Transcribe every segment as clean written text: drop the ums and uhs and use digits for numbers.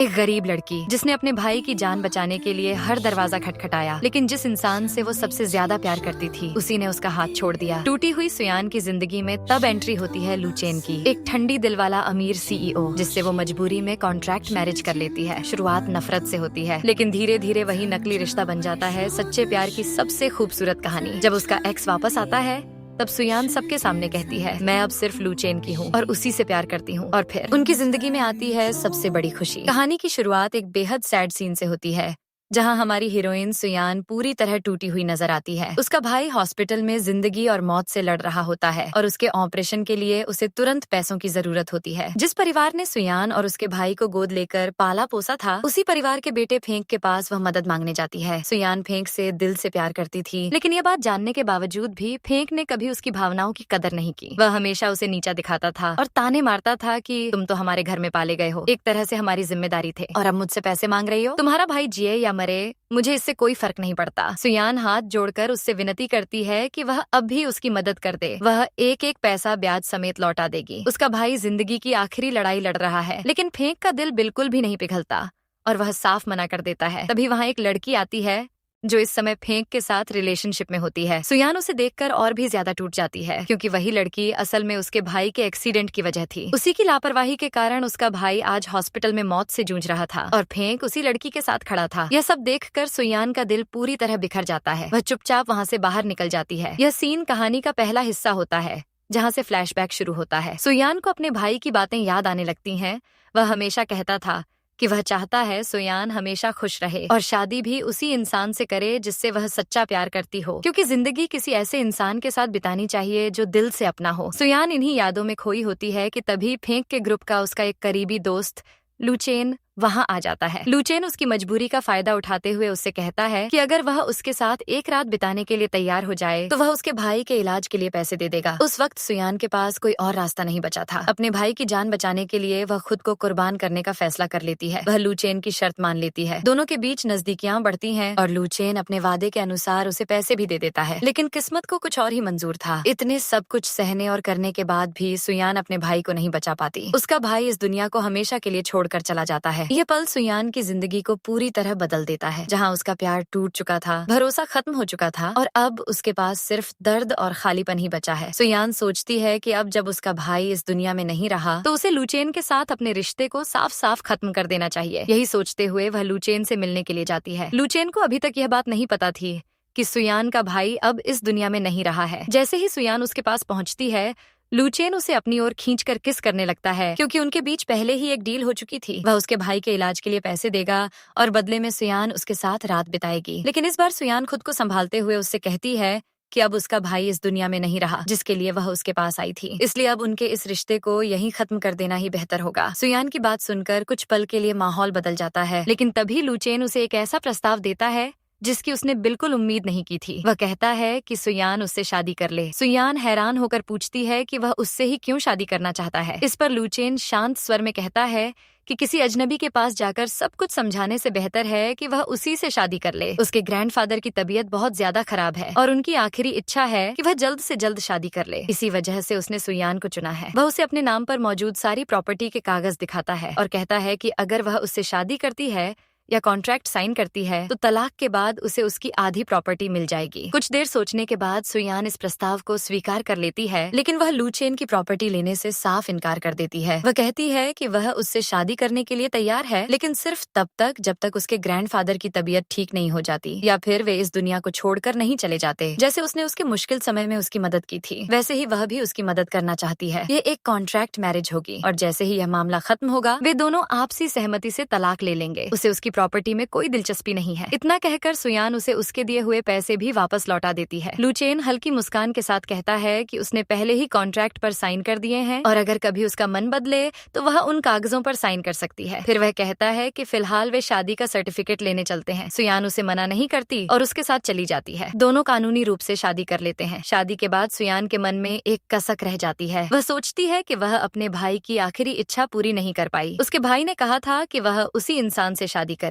एक गरीब लड़की जिसने अपने भाई की जान बचाने के लिए हर दरवाजा खटखटाया, लेकिन जिस इंसान से वो सबसे ज्यादा प्यार करती थी उसी ने उसका हाथ छोड़ दिया। टूटी हुई सुयान की जिंदगी में तब एंट्री होती है लू चेन की, एक ठंडी दिल वाला अमीर सीईओ जिससे वो मजबूरी में कॉन्ट्रैक्ट मैरिज कर लेती है। शुरुआत नफरत से होती है, लेकिन धीरे धीरे वही नकली रिश्ता बन जाता है सच्चे प्यार की सबसे खूबसूरत कहानी। जब उसका एक्स वापस आता है तब सुयान सबके सामने कहती है, मैं अब सिर्फ लू चेन की हूँ और उसी से प्यार करती हूँ। और फिर उनकी जिंदगी में आती है सबसे बड़ी खुशी। कहानी की शुरुआत एक बेहद सैड सीन से होती है, जहाँ हमारी हीरोइन सुयान पूरी तरह टूटी हुई नजर आती है। उसका भाई हॉस्पिटल में जिंदगी और मौत से लड़ रहा होता है और उसके ऑपरेशन के लिए उसे तुरंत पैसों की जरूरत होती है। जिस परिवार ने सुयान और उसके भाई को गोद लेकर पाला पोसा था, उसी परिवार के बेटे फेंक के पास वह मदद मांगने जाती है। सुयान फेंक से दिल से प्यार करती थी, लेकिन ये बात जानने के बावजूद भी फेंक ने कभी उसकी भावनाओं की कदर नहीं की। वह हमेशा उसे नीचा दिखाता था और ताने मारता था कि तुम तो हमारे घर में पाले गए हो, एक तरह से हमारी जिम्मेदारी थे, और अब मुझसे पैसे मांग रही हो। तुम्हारा भाई जिए या मरे, मुझे इससे कोई फर्क नहीं पड़ता। सुयान हाथ जोड़कर उससे विनती करती है कि वह अब भी उसकी मदद कर दे। वह एक एक पैसा ब्याज समेत लौटा देगी। उसका भाई जिंदगी की आखिरी लड़ाई लड़ रहा है, लेकिन फेंक का दिल बिल्कुल भी नहीं पिघलता और वह साफ मना कर देता है। तभी वहाँ एक लड़की आती है जो इस समय फेंक के साथ रिलेशनशिप में होती है। सुयान उसे देखकर और भी ज्यादा टूट जाती है, क्योंकि वही लड़की असल में उसके भाई के एक्सीडेंट की वजह थी। उसी की लापरवाही के कारण उसका भाई आज हॉस्पिटल में मौत से जूझ रहा था और फेंक उसी लड़की के साथ खड़ा था। यह सब देखकर सुयान का दिल पूरी तरह बिखर जाता है। वह चुपचाप वहाँ से बाहर निकल जाती है। यह सीन कहानी का पहला हिस्सा होता है, जहाँ से फ्लैशबैक शुरू होता है। सुयान को अपने भाई की बातें याद आने लगती हैं। वह हमेशा कहता था कि वह चाहता है सुयान हमेशा खुश रहे और शादी भी उसी इंसान से करे जिससे वह सच्चा प्यार करती हो, क्योंकि जिंदगी किसी ऐसे इंसान के साथ बितानी चाहिए जो दिल से अपना हो। सुयान इन्हीं यादों में खोई होती है कि तभी फेंक के ग्रुप का उसका एक करीबी दोस्त लू चेन वहाँ आ जाता है। लू चेन उसकी मजबूरी का फायदा उठाते हुए उससे कहता है कि अगर वह उसके साथ एक रात बिताने के लिए तैयार हो जाए तो वह उसके भाई के इलाज के लिए पैसे दे देगा। उस वक्त सुयान के पास कोई और रास्ता नहीं बचा था। अपने भाई की जान बचाने के लिए वह खुद को कुर्बान करने का फैसला कर लेती है। वह लू चेन की शर्त मान लेती है। दोनों के बीच नजदीकियां बढ़ती हैं और लू चेन अपने वादे के अनुसार उसे पैसे भी दे देता है, लेकिन किस्मत को कुछ और ही मंजूर था। इतने सब कुछ सहने और करने के बाद भी सुयान अपने भाई को नहीं बचा पाती। उसका भाई इस दुनिया को हमेशा के लिए छोड़कर चला जाता है। यह पल सुयान की जिंदगी को पूरी तरह बदल देता है। जहाँ उसका प्यार टूट चुका था, भरोसा खत्म हो चुका था और अब उसके पास सिर्फ दर्द और खालीपन ही बचा है। सुयान सोचती है कि अब जब उसका भाई इस दुनिया में नहीं रहा तो उसे लू चेन के साथ अपने रिश्ते को साफ साफ खत्म कर देना चाहिए। यही सोचते हुए वह लू चेन से मिलने के लिए जाती है। लू चेन को अभी तक यह बात नहीं पता थी कि सुयान का भाई अब इस दुनिया में नहीं रहा है। जैसे ही सुयान उसके पास पहुंचती है, लू चेन उसे अपनी ओर खींचकर किस करने लगता है, क्योंकि उनके बीच पहले ही एक डील हो चुकी थी। वह उसके भाई के इलाज के लिए पैसे देगा और बदले में सुयान उसके साथ रात बिताएगी। लेकिन इस बार सुयान खुद को संभालते हुए उससे कहती है कि अब उसका भाई इस दुनिया में नहीं रहा जिसके लिए वह उसके पास आई थी, इसलिए अब उनके इस रिश्ते को यहीं खत्म कर देना ही बेहतर होगा। सुयान की बात सुनकर कुछ पल के लिए माहौल बदल जाता है, लेकिन तभी लू चेन उसे एक ऐसा प्रस्ताव देता है जिसकी उसने बिल्कुल उम्मीद नहीं की थी। वह कहता है कि सुयान उससे शादी कर ले। सुयान हैरान होकर पूछती है कि वह उससे ही क्यों शादी करना चाहता है। इस पर लू चेन शांत स्वर में कहता है कि किसी अजनबी के पास जाकर सब कुछ समझाने से बेहतर है कि वह उसी से शादी कर ले। उसके ग्रैंडफादर की तबीयत बहुत ज्यादा खराब है और उनकी आखिरी इच्छा है कि वह जल्द से जल्द शादी कर ले। इसी वजह से उसने सुयान को चुना है। वह उसे अपने नाम पर मौजूद सारी प्रॉपर्टी के कागज दिखाता है और कहता है कि अगर वह उससे शादी करती है या कॉन्ट्रैक्ट साइन करती है तो तलाक के बाद उसे उसकी आधी प्रॉपर्टी मिल जाएगी। कुछ देर सोचने के बाद सुयान इस प्रस्ताव को स्वीकार कर लेती है, लेकिन वह लू चेन की प्रॉपर्टी लेने से साफ इनकार कर देती है। वह कहती है कि वह उससे शादी करने के लिए तैयार है, लेकिन सिर्फ तब तक जब तक उसके ग्रैंडफादर की तबीयत ठीक नहीं हो जाती या फिर वे इस दुनिया को छोड़कर नहीं चले जाते। जैसे उसने उसके मुश्किल समय में उसकी मदद की थी, वैसे ही वह भी उसकी मदद करना चाहती है। ये एक कॉन्ट्रैक्ट मैरिज होगी और जैसे ही यह मामला खत्म होगा वे दोनों आपसी सहमति से तलाक ले लेंगे। उसे उसकी प्रॉपर्टी में कोई दिलचस्पी नहीं है। इतना कहकर सुयान उसे उसके दिए हुए पैसे भी वापस लौटा देती है। लू चेन हल्की मुस्कान के साथ कहता है कि उसने पहले ही कॉन्ट्रैक्ट पर साइन कर दिए हैं और अगर कभी उसका मन बदले तो वह उन कागजों पर साइन कर सकती है। फिर वह कहता है कि फिलहाल वे शादी का सर्टिफिकेट लेने चलते हैं। सुयान उसे मना नहीं करती और उसके साथ चली जाती है। दोनों कानूनी रूप से शादी कर लेते हैं। शादी के बाद सुयान के मन में एक कसक रह जाती है। वह सोचती है कि वह अपने भाई की आखिरी इच्छा पूरी नहीं कर पाई। उसके भाई ने कहा था कि वह उसी इंसान से शादी करे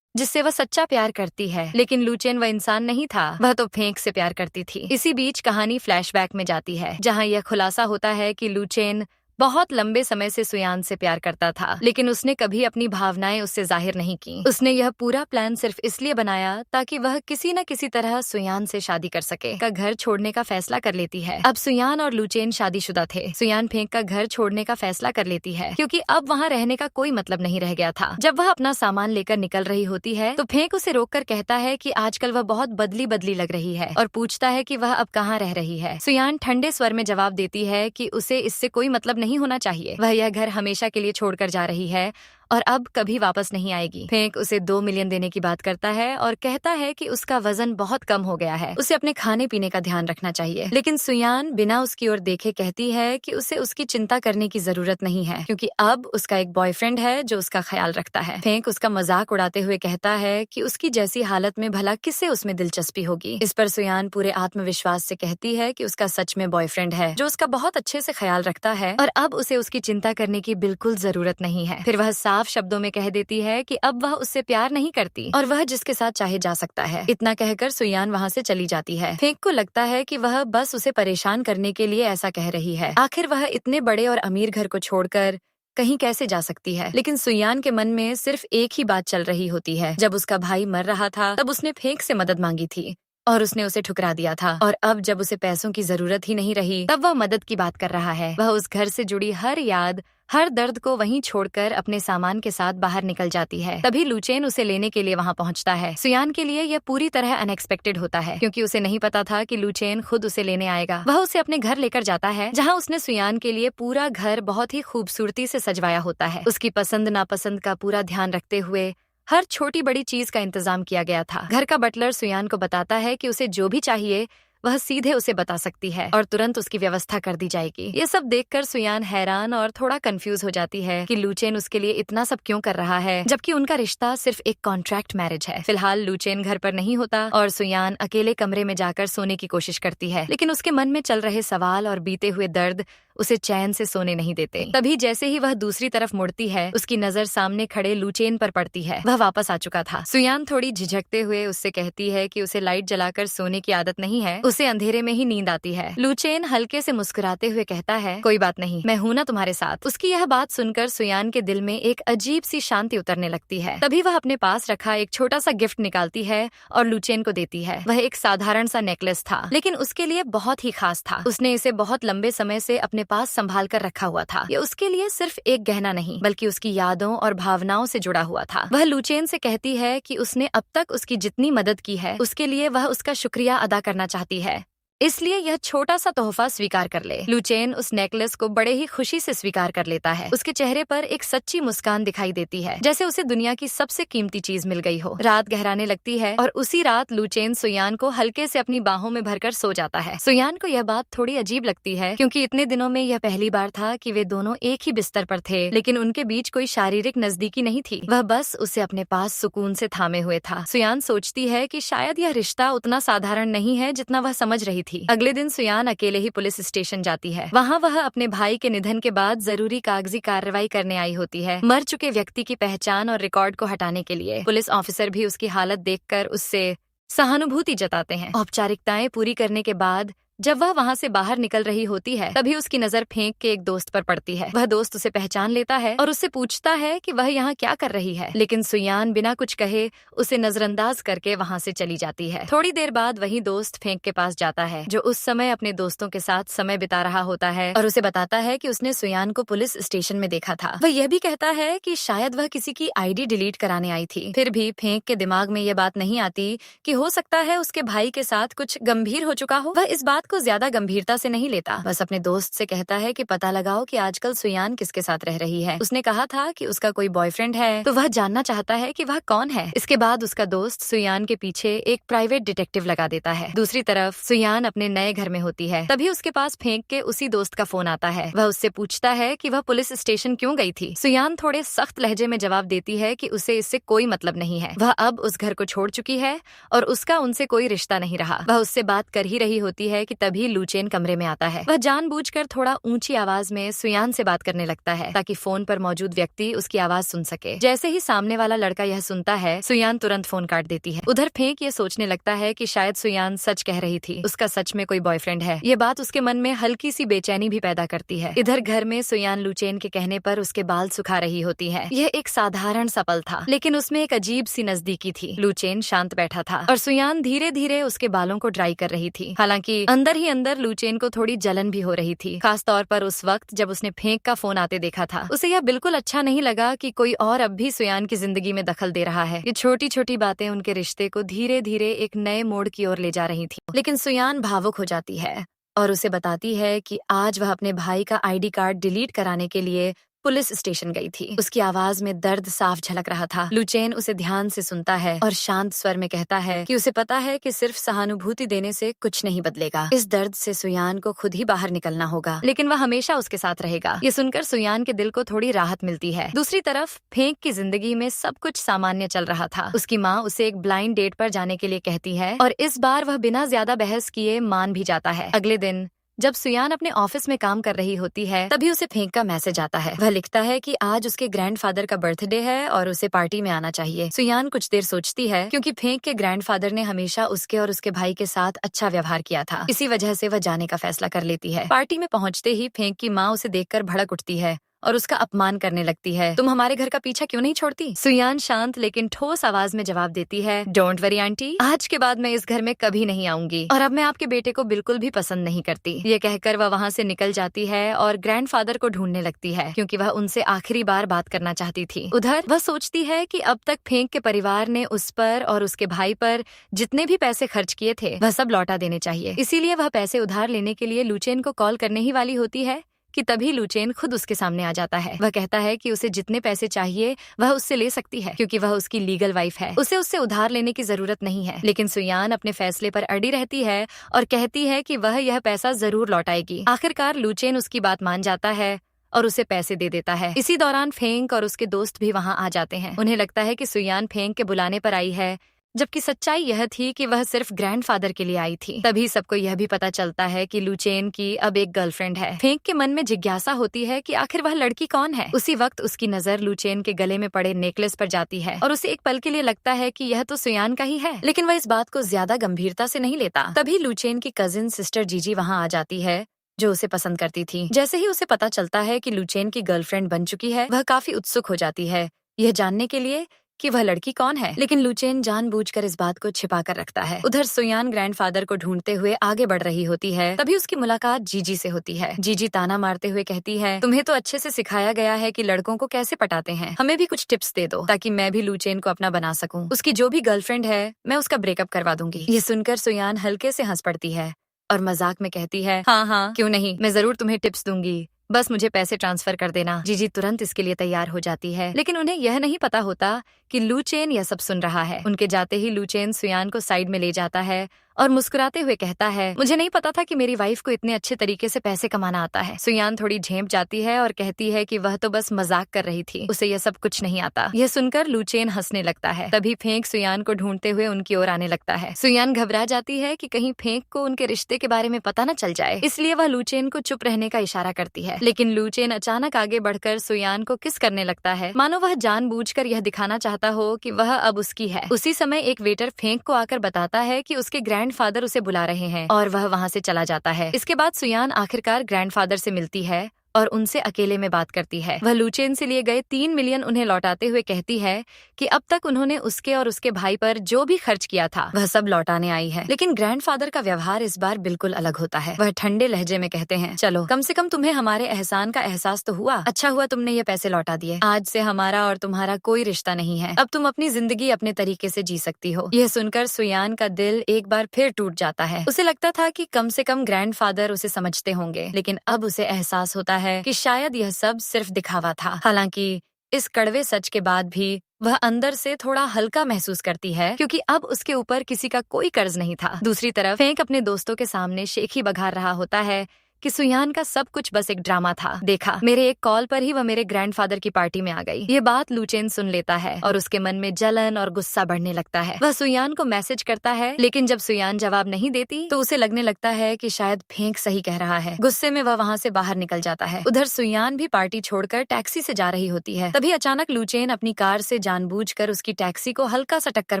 जिससे वह सच्चा प्यार करती है, लेकिन लू चेन वह इंसान नहीं था, वह तो फेंक से प्यार करती थी। इसी बीच कहानी फ्लैशबैक में जाती है, जहाँ यह खुलासा होता है कि लू चेन बहुत लंबे समय से सुयान से प्यार करता था, लेकिन उसने कभी अपनी भावनाएं उससे जाहिर नहीं की। उसने यह पूरा प्लान सिर्फ इसलिए बनाया ताकि वह किसी न किसी तरह सुयान से शादी कर सके। का घर छोड़ने का फैसला कर लेती है। अब सुयान और लुचेन शादीशुदा थे। सुयान फेंक का घर छोड़ने का फैसला कर लेती है क्योंकि अब वहाँ रहने का कोई मतलब नहीं रह गया था। जब वह अपना सामान लेकर निकल रही होती है तो फेंक उसे रोककर कहता है कि आजकल वह बहुत बदली बदली लग रही है और पूछता है कि वह अब कहाँ रह रही है। सुयान ठंडे स्वर में जवाब देती है कि उसे इससे कोई मतलब नहीं होना चाहिए। वह यह घर हमेशा के लिए छोड़कर जा रही है और अब कभी वापस नहीं आएगी। फेंक उसे 2 मिलियन देने की बात करता है और कहता है कि उसका वजन बहुत कम हो गया है, उसे अपने खाने पीने का ध्यान रखना चाहिए। लेकिन सुयान बिना उसकी ओर देखे कहती है कि उसे उसकी चिंता करने की जरूरत नहीं है क्योंकि अब उसका एक बॉयफ्रेंड है जो उसका ख्याल रखता है। फेंक उसका मजाक उड़ाते हुए कहता है कि उसकी जैसी हालत में भला किससे उसमें दिलचस्पी होगी। इस पर सुयान पूरे आत्मविश्वास से कहती है कि उसका सच में बॉयफ्रेंड है जो उसका बहुत अच्छे से ख्याल रखता है और अब उसे उसकी चिंता करने की बिल्कुल जरूरत नहीं है। फिर वह साफ शब्दों में कह देती है कि अब वह उससे प्यार नहीं करती और वह जिसके साथ चाहे जा सकता है। इतना कहकर सुयान वहाँ से चली जाती है। फेंक को लगता है कि वह बस उसे परेशान करने के लिए ऐसा कह रही है। आखिर वह इतने बड़े और अमीर घर को छोड़कर कहीं कैसे जा सकती है। लेकिन सुयान के मन में सिर्फ एक ही बात चल रही होती है। जब उसका भाई मर रहा था तब उसने फेंक से मदद मांगी थी और उसने उसे ठुकरा दिया था और अब जब उसे पैसों की जरूरत ही नहीं रही तब वह मदद की बात कर रहा है। वह उस घर से जुड़ी हर याद, हर दर्द को वहीं छोड़कर अपने सामान के साथ बाहर निकल जाती है। तभी लुचेन उसे लेने के लिए वहां पहुंचता है। सुयान के लिए यह पूरी तरह अनएक्सपेक्टेड होता है क्योंकि उसे नहीं पता था कि लुचेन खुद उसे लेने आएगा। वह उसे अपने घर लेकर जाता है जहां उसने सुयान के लिए पूरा घर बहुत ही खूबसूरती से सजवाया होता है। उसकी पसंद नापसंद का पूरा ध्यान रखते हुए हर छोटी बड़ी चीज का इंतजाम किया गया था। घर का बटलर सुयान को बताता है कि उसे जो भी चाहिए वह सीधे उसे बता सकती है और तुरंत उसकी व्यवस्था कर दी जाएगी। ये सब देखकर सुयान हैरान और थोड़ा कंफ्यूज हो जाती है कि लुचेन उसके लिए इतना सब क्यों कर रहा है जबकि उनका रिश्ता सिर्फ एक कॉन्ट्रैक्ट मैरिज है। फिलहाल लुचेन घर पर नहीं होता और सुयान अकेले कमरे में जाकर सोने की कोशिश करती है, लेकिन उसके मन में चल रहे सवाल और बीते हुए दर्द उसे चैन से सोने नहीं देते। तभी जैसे ही वह दूसरी तरफ मुड़ती है उसकी नजर सामने खड़े लुचेन पर पड़ती है। वह वापस आ चुका था। सुयान थोड़ी झिझकते हुए उससे कहती है कि उसे लाइट जलाकर सोने की आदत नहीं है, उसे अंधेरे में ही नींद आती है। लुचेन हल्के से मुस्कुराते हुए कहता है, कोई बात नहीं, मैं हूं ना तुम्हारे साथ। उसकी यह बात सुनकर सुयान के दिल में एक अजीब सी शांति उतरने लगती है। तभी वह अपने पास रखा एक छोटा सा गिफ्ट निकालती है और लुचेन को देती है। वह एक साधारण सा नेकलेस था लेकिन उसके लिए बहुत ही खास था। उसने इसे बहुत लंबे समय से अपने पास संभाल कर रखा हुआ था। ये उसके लिए सिर्फ एक गहना नहीं बल्कि उसकी यादों और भावनाओं से जुड़ा हुआ था। वह लुचेन से कहती है कि उसने अब तक उसकी जितनी मदद की है उसके लिए वह उसका शुक्रिया अदा करना चाहती है, इसलिए यह छोटा सा तोहफा स्वीकार कर ले। लुचेन उस नेकलेस को बड़े ही खुशी से स्वीकार कर लेता है। उसके चेहरे पर एक सच्ची मुस्कान दिखाई देती है जैसे उसे दुनिया की सबसे कीमती चीज मिल गई हो। रात गहराने लगती है और उसी रात लुचेन सुयान को हल्के से अपनी बाहों में भरकर सो जाता है। सुयान को यह बात थोड़ी अजीब लगती है क्योंकि इतने दिनों में यह पहली बार था कि वे दोनों एक ही बिस्तर पर थे, लेकिन उनके बीच कोई शारीरिक नजदीकी नहीं थी। वह बस उसे अपने पास सुकून से थामे हुए था। सुयान सोचती है कि शायद यह रिश्ता उतना साधारण नहीं है जितना वह समझ रही थी। अगले दिन सुयान अकेले ही पुलिस स्टेशन जाती है। वहाँ वह अपने भाई के निधन के बाद जरूरी कागजी कार्रवाई करने आई होती है, मर चुके व्यक्ति की पहचान और रिकॉर्ड को हटाने के लिए। पुलिस ऑफिसर भी उसकी हालत देखकर उससे सहानुभूति जताते हैं। औपचारिकताएं पूरी करने के बाद जब वह वहाँ से बाहर निकल रही होती है तभी उसकी नजर फेंक के एक दोस्त पर पड़ती है। वह दोस्त उसे पहचान लेता है और उससे पूछता है कि वह यहाँ क्या कर रही है, लेकिन सुयान बिना कुछ कहे उसे नजरअंदाज करके वहाँ से चली जाती है। थोड़ी देर बाद वही दोस्त फेंक के पास जाता है जो उस समय अपने दोस्तों के साथ समय बिता रहा होता है और उसे बताता है कि उसने सुयान को पुलिस स्टेशन में देखा था। वह यह भी कहता है कि शायद वह किसी की आईडी डिलीट कराने आई थी। फिर भी फेंक के दिमाग में यह बात नहीं आती कि हो सकता है उसके भाई के साथ कुछ गंभीर हो चुका हो। वह इस बात को ज्यादा गंभीरता से नहीं लेता, बस अपने दोस्त से कहता है कि पता लगाओ कि आजकल सुयान किसके साथ रह रही है। उसने कहा था कि उसका कोई बॉयफ्रेंड है तो वह जानना चाहता है कि वह कौन है। इसके बाद उसका दोस्त सुयान के पीछे एक प्राइवेट डिटेक्टिव लगा देता है। दूसरी तरफ सुयान अपने नए घर में होती है। तभी उसके पास फेंक के उसी दोस्त का फोन आता है। वह उससे पूछता है कि वह पुलिस स्टेशन क्यों गई थी। सुयान थोड़े सख्त लहजे में जवाब देती है कि उसे इससे कोई मतलब नहीं है। वह अब उस घर को छोड़ चुकी है और उसका उनसे कोई रिश्ता नहीं रहा। वह उससे बात कर ही रही होती है कि कि तभी लूचेन कमरे में आता है। वह जानबूझकर थोड़ा ऊंची आवाज में सुयान से बात करने लगता है ताकि फोन पर मौजूद व्यक्ति उसकी आवाज सुन सके। जैसे ही सामने वाला लड़का यह सुनता है, सुयान तुरंत फोन काट देती है। उधर फेंक ये सोचने लगता है कि शायद सुयान सच कह रही थी, उसका सच में कोई बॉयफ्रेंड है। ये बात उसके मन में हल्की सी बेचैनी भी पैदा करती है। इधर घर में सुयान लूचेन के कहने पर उसके बाल सुखा रही होती है। यह एक साधारण सा पल था, लेकिन उसमें एक अजीब सी नजदीकी थी। लूचेन शांत बैठा था और सुयान धीरे धीरे उसके बालों को ड्राई कर रही थी। हालांकि अंदर ही अंदर लूचेन को थोड़ी जलन भी हो रही थी, खास तौर पर उस वक्त जब उसने फेंक का फोन आते देखा था। उसे यह बिल्कुल अच्छा नहीं लगा कि कोई और अब भी सुयान की जिंदगी में दखल दे रहा है। ये छोटी छोटी बातें उनके रिश्ते को धीरे धीरे एक नए मोड़ की ओर ले जा रही थी। लेकिन सुयान भावुक हो जाती है और उसे बताती है कि आज वह अपने भाई का आईडी कार्ड डिलीट कराने के लिए पुलिस स्टेशन गई थी। उसकी आवाज में दर्द साफ झलक रहा था। लूचेन उसे ध्यान से सुनता है और शांत स्वर में कहता है कि उसे पता है कि सिर्फ सहानुभूति देने से कुछ नहीं बदलेगा। इस दर्द से सुयान को खुद ही बाहर निकलना होगा, लेकिन वह हमेशा उसके साथ रहेगा। ये सुनकर सुयान के दिल को थोड़ी राहत मिलती है। दूसरी तरफ फेंक की जिंदगी में सब कुछ सामान्य चल रहा था। उसकी माँ उसे एक ब्लाइंड डेट पर जाने के लिए कहती है और इस बार वह बिना ज्यादा बहस किए मान भी जाता है। अगले दिन जब सुयान अपने ऑफिस में काम कर रही होती है, तभी उसे फेंक का मैसेज आता है। वह लिखता है कि आज उसके ग्रैंडफादर का बर्थडे है और उसे पार्टी में आना चाहिए। सुयान कुछ देर सोचती है, क्योंकि फेंक के ग्रैंडफादर ने हमेशा उसके और उसके भाई के साथ अच्छा व्यवहार किया था। इसी वजह से वह जाने का फैसला कर लेती है। पार्टी में पहुंचते ही फेंक की माँ उसे देखकर भड़क उठती है और उसका अपमान करने लगती है। तुम हमारे घर का पीछा क्यों नहीं छोड़ती? सुयान शांत लेकिन ठोस आवाज में जवाब देती है, डोंट वरी आंटी, आज के बाद मैं इस घर में कभी नहीं आऊंगी और अब मैं आपके बेटे को बिल्कुल भी पसंद नहीं करती। ये कहकर वह वहाँ से निकल जाती है और ग्रैंडफादर को ढूंढने लगती है, क्योंकि वह उनसे आखिरी बार बात करना चाहती थी। उधर वह सोचती है कि अब तक फेंक के परिवार ने उस पर और उसके भाई पर जितने भी पैसे खर्च किए थे वह सब लौटा देने चाहिए। इसीलिए वह पैसे उधार लेने के लिए लूचेन को कॉल करने ही वाली होती है कि तभी लूचेन खुद उसके सामने आ जाता है। वह कहता है कि उसे जितने पैसे चाहिए वह उससे ले सकती है, क्योंकि वह उसकी लीगल वाइफ है। उसे उससे उधार लेने की जरूरत नहीं है। लेकिन सुयान अपने फैसले पर अड़ी रहती है और कहती है कि वह यह पैसा जरूर लौटाएगी। आखिरकार लूचेन उसकी बात मान जाता है और उसे पैसे दे देता है। इसी दौरान फेंक और उसके दोस्त भी वहाँ आ जाते हैं। उन्हें लगता है कि सुयान फेंक के बुलाने पर आई है, जबकि सच्चाई यह थी कि वह सिर्फ ग्रैंडफादर के लिए आई थी। तभी सबको यह भी पता चलता है कि लूचेन की अब एक गर्लफ्रेंड है। फेंक के मन में जिज्ञासा होती है कि आखिर वह लड़की कौन है। उसी वक्त उसकी नजर लूचेन के गले में पड़े नेकलेस पर जाती है और उसे एक पल के लिए लगता है कि यह तो सुयान का ही है, लेकिन वह इस बात को ज्यादा गंभीरता से नहीं लेता। तभी लूचेन की कजिन सिस्टर जीजी वहाँ आ जाती है, जो उसे पसंद करती थी। जैसे ही उसे पता चलता है कि लूचेन की गर्लफ्रेंड बन चुकी है, वह काफी उत्सुक हो जाती है यह जानने के लिए कि वह लड़की कौन है, लेकिन लूचेन जानबूझकर इस बात को छिपा कर रखता है। उधर सुयान ग्रैंडफादर को ढूंढते हुए आगे बढ़ रही होती है। तभी उसकी मुलाकात जीजी से होती है। जीजी ताना मारते हुए कहती है, तुम्हें तो अच्छे से सिखाया गया है कि लड़कों को कैसे पटाते हैं, हमें भी कुछ टिप्स दे दो ताकि मैं भी लूचेन को अपना बना सकूं। उसकी जो भी गर्लफ्रेंड है मैं उसका ब्रेकअप करवा दूंगी। ये सुनकर सुयान हल्के से हंस पड़ती है और मजाक में कहती है, हाँ हाँ क्यों नहीं, मैं जरूर तुम्हें टिप्स दूंगी, बस मुझे पैसे ट्रांसफर कर देना। जीजी तुरंत इसके लिए तैयार हो जाती है, लेकिन उन्हें यह नहीं पता होता कि लूचेन यह सब सुन रहा है। उनके जाते ही लूचेन सुयान को साइड में ले जाता है और मुस्कुराते हुए कहता है, मुझे नहीं पता था कि मेरी वाइफ को इतने अच्छे तरीके से पैसे कमाना आता है। सुयान थोड़ी झेंप जाती है और कहती है कि वह तो बस मजाक कर रही थी, उसे यह सब कुछ नहीं आता। यह सुनकर लूचेन हंसने लगता है। तभी फेंक सुयान को ढूंढते हुए उनकी ओर आने लगता है। सुयान घबरा जाती है कि कहीं फेंक को उनके रिश्ते के बारे में पता न चल जाए, इसलिए वह लूचेन को चुप रहने का इशारा करती है। लेकिन लूचेन अचानक आगे बढ़कर सुयान को किस करने लगता है, मानो वह जानबूझकर यह दिखाना चाहता हो कि वह अब उसकी है। उसी समय एक वेटर फेंक को आकर बताता है कि उसके ग्रैंडफादर उसे बुला रहे हैं और वह वहाँ से चला जाता है। इसके बाद सुयान आखिरकार ग्रैंडफादर से मिलती है और उनसे अकेले में बात करती है। वह लूचेन से लिए गए 3 मिलियन उन्हें लौटाते हुए कहती है कि अब तक उन्होंने उसके और उसके भाई पर जो भी खर्च किया था वह सब लौटाने आई है। लेकिन ग्रैंडफादर का व्यवहार इस बार बिल्कुल अलग होता है। वह ठंडे लहजे में कहते हैं, चलो कम से कम तुम्हें हमारे एहसान का एहसास तो हुआ, अच्छा हुआ तुमने ये पैसे लौटा दिए। आज से हमारा और तुम्हारा कोई रिश्ता नहीं है, अब तुम अपनी जिंदगी अपने तरीके से जी सकती हो। यह सुनकर सुयान का दिल एक बार फिर टूट जाता है। उसे लगता था कि कम से कम ग्रैंडफादर उसे समझते होंगे, लेकिन अब उसे एहसास होता है कि शायद यह सब सिर्फ दिखावा था। हालांकि इस कड़वे सच के बाद भी वह अंदर से थोड़ा हल्का महसूस करती है, क्योंकि अब उसके ऊपर किसी का कोई कर्ज नहीं था। दूसरी तरफ फेंक अपने दोस्तों के सामने शेखी बघार रहा होता है कि सुयान का सब कुछ बस एक ड्रामा था। देखा, मेरे एक कॉल पर ही वह मेरे ग्रैंडफादर की पार्टी में आ गई। ये बात लूचेन सुन लेता है और उसके मन में जलन और गुस्सा बढ़ने लगता है। वह सुयान को मैसेज करता है, लेकिन जब सुयान जवाब नहीं देती तो उसे लगने लगता है कि शायद फेंक सही कह रहा है। गुस्से में वह वहाँ से बाहर निकल जाता है। उधर सुयान भी पार्टी छोड़कर टैक्सी से जा रही होती है। तभी अचानक लूचेन अपनी कार से जानबूझकर उसकी टैक्सी को हल्का सा टक्कर